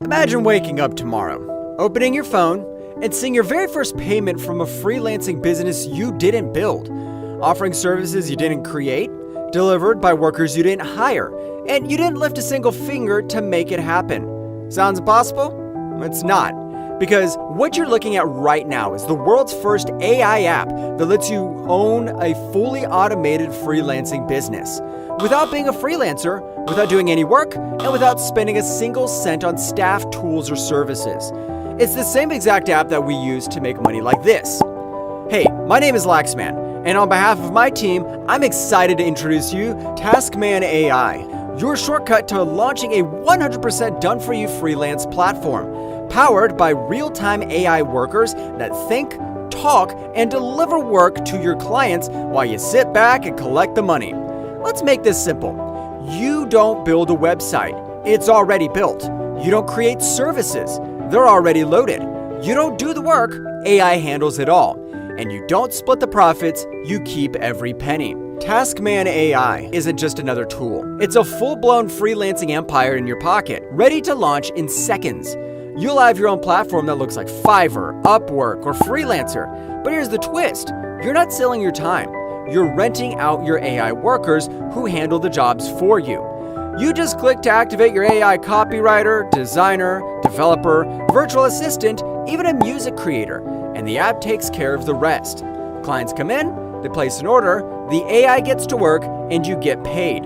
Imagine waking up tomorrow, opening your phone, and seeing your very first payment from a freelancing business you didn't build, offering services you didn't create, delivered by workers you didn't hire, and you didn't lift a single finger to make it happen. Sounds impossible? It's not. Because what you're looking at right now is the world's first AI app that lets you own a fully automated freelancing business without being a freelancer, without doing any work, and without spending a single cent on staff, tools, or services. It's the same exact app that we use to make money like this. Hey, my name is Laxman, and on behalf of my team, I'm excited to introduce you TaskMan AI, your shortcut to launching a 100% done-for-you freelance platform, powered by real-time AI workers that think, talk, and deliver work to your clients while you sit back and collect the money. Let's make this simple. You don't build a website. It's already built. You don't create services. They're already loaded. You don't do the work. AI handles it all. And you don't split the profits. You keep every penny. TaskMan AI isn't just another tool. It's a full-blown freelancing empire in your pocket, ready to launch in seconds. You'll have your own platform that looks like Fiverr, Upwork, or Freelancer. But here's the twist. You're not selling your time. You're renting out your AI workers who handle the jobs for you. You just click to activate your AI copywriter, designer, developer, virtual assistant, even a music creator, and the app takes care of the rest. Clients come in, they place an order, the AI gets to work, and you get paid.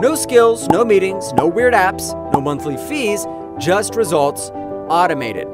No skills, no meetings, no weird apps, no monthly fees, just results. Automated.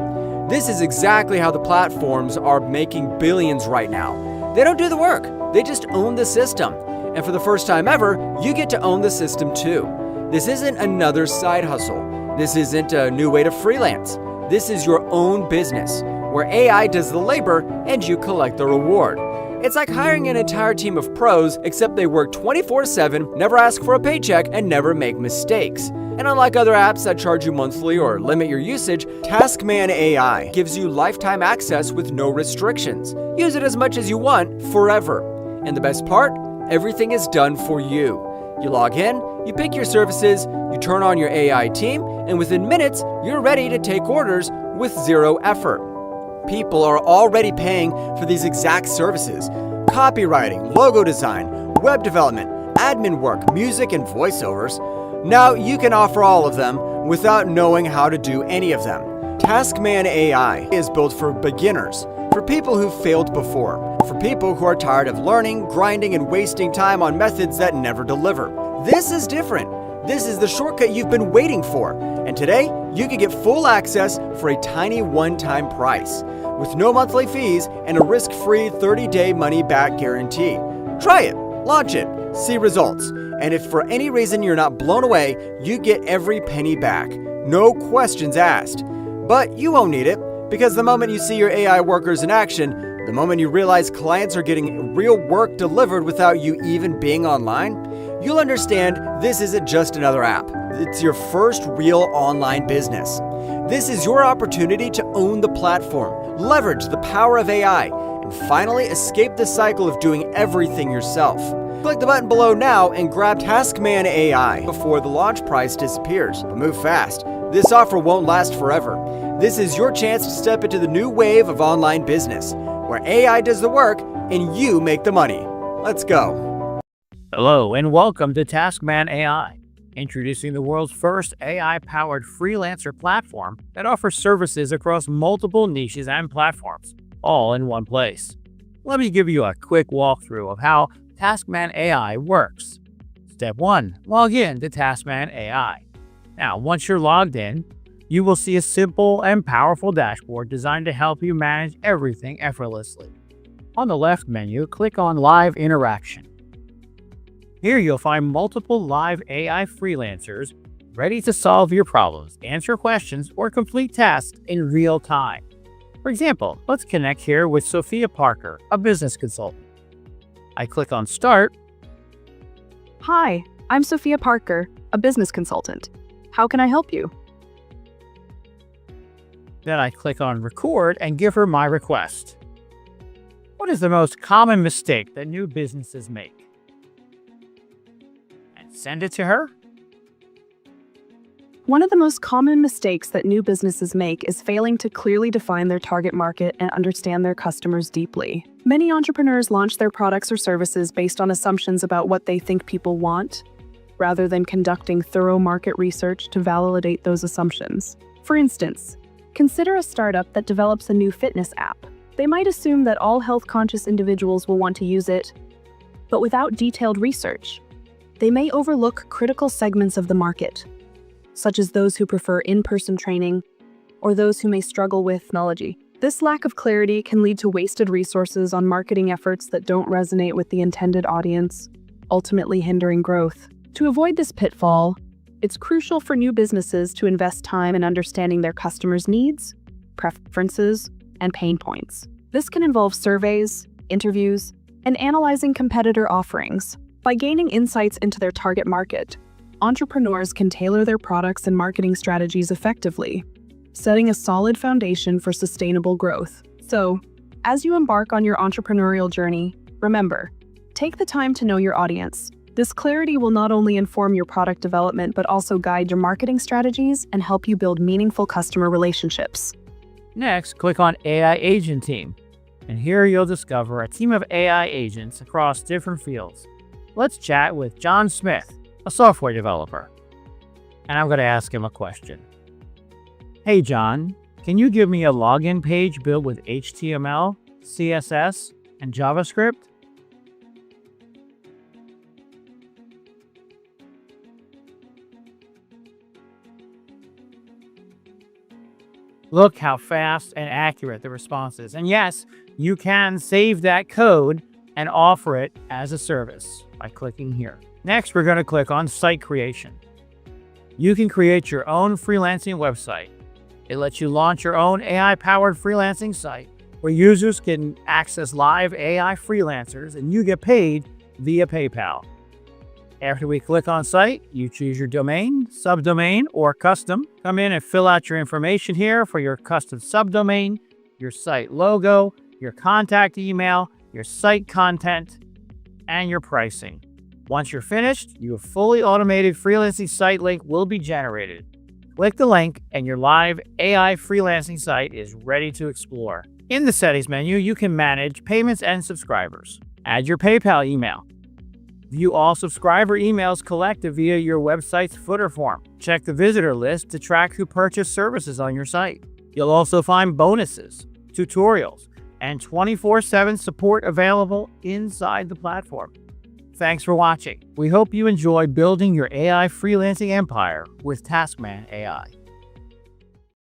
This is exactly how the platforms are making billions right now. They don't do the work, they just own the system. And for the first time ever, you get to own the system too. This isn't another side hustle. This isn't a new way to freelance. This is your own business, where AI does the labor and you collect the reward. It's like hiring an entire team of pros, except they work 24/7, never ask for a paycheck, and never make mistakes. And unlike other apps that charge you monthly or limit your usage, TaskMan AI gives you lifetime access with no restrictions. Use it as much as you want, forever. And the best part? Everything is done for you. You log in, you pick your services, you turn on your AI team, and within minutes, you're ready to take orders with zero effort. People are already paying for these exact services: copywriting, logo design, web development, admin work, music, and voiceovers. Now you can offer all of them without knowing how to do any of them. TaskMan AI is built for beginners, for people who failed before, for people who are tired of learning, grinding, and wasting time on methods that never deliver. This is different. This is the shortcut you've been waiting for. And today, you can get full access for a tiny one-time price, with no monthly fees and a risk-free 30-day money-back guarantee. Try it, launch it, see results. And if for any reason you're not blown away, you get every penny back. No questions asked. But you won't need it, because the moment you see your AI workers in action, the moment you realize clients are getting real work delivered without you even being online, you'll understand this isn't just another app. It's your first real online business. This is your opportunity to own the platform, leverage the power of AI, and finally escape the cycle of doing everything yourself. Click the button below now and grab TaskMan AI before the launch price disappears. But move fast. This offer won't last forever. This is your chance to step into the new wave of online business, where AI does the work and you make the money. Let's go. Hello and welcome to TaskMan AI, introducing the world's first AI-powered freelancer platform that offers services across multiple niches and platforms, all in one place. Let me give you a quick walkthrough of how TaskMan AI works. Step 1. Log in to TaskMan AI. Now, once you're logged in, you will see a simple and powerful dashboard designed to help you manage everything effortlessly. On the left menu, click on Live Interaction. Here you'll find multiple live AI freelancers ready to solve your problems, answer questions, or complete tasks in real time. For example, let's connect here with Sophia Parker, a business consultant. I click on Start. Hi, I'm Sophia Parker, a business consultant. How can I help you? Then I click on Record and give her my request. What is the most common mistake that new businesses make? And send it to her. One of the most common mistakes that new businesses make is failing to clearly define their target market and understand their customers deeply. Many entrepreneurs launch their products or services based on assumptions about what they think people want, rather than conducting thorough market research to validate those assumptions. For instance, consider a startup that develops a new fitness app. They might assume that all health-conscious individuals will want to use it, but without detailed research, they may overlook critical segments of the market, such as those who prefer in-person training or those who may struggle with technology. This lack of clarity can lead to wasted resources on marketing efforts that don't resonate with the intended audience, ultimately hindering growth. To avoid this pitfall, it's crucial for new businesses to invest time in understanding their customers' needs, preferences, and pain points. This can involve surveys, interviews, and analyzing competitor offerings. By gaining insights into their target market, entrepreneurs can tailor their products and marketing strategies effectively, setting a solid foundation for sustainable growth. So, as you embark on your entrepreneurial journey, remember, take the time to know your audience. This clarity will not only inform your product development, but also guide your marketing strategies and help you build meaningful customer relationships. Next, click on AI Agent Team, and here you'll discover a team of AI agents across different fields. Let's chat with John Smith, a software developer. And I'm going to ask him a question. Hey John, can you give me a login page built with HTML, CSS, and JavaScript? Look how fast and accurate the response is. And yes, you can save that code and offer it as a service by clicking here. Next, we're going to click on Site Creation. You can create your own freelancing website. It lets you launch your own AI-powered freelancing site where users can access live AI freelancers and you get paid via PayPal. After we click on Site, you choose your domain, subdomain, or custom. Come in and fill out your information here for your custom subdomain, your site logo, your contact email, your site content, and your pricing. Once you're finished, your fully automated freelancing site link will be generated. Click the link and your live AI freelancing site is ready to explore. In the settings menu, you can manage payments and subscribers. Add your PayPal email. View all subscriber emails collected via your website's footer form. Check the visitor list to track who purchased services on your site. You'll also find bonuses, tutorials, and 24/7 support available inside the platform. Thanks for watching. We hope you enjoy building your AI freelancing empire with TaskMan AI.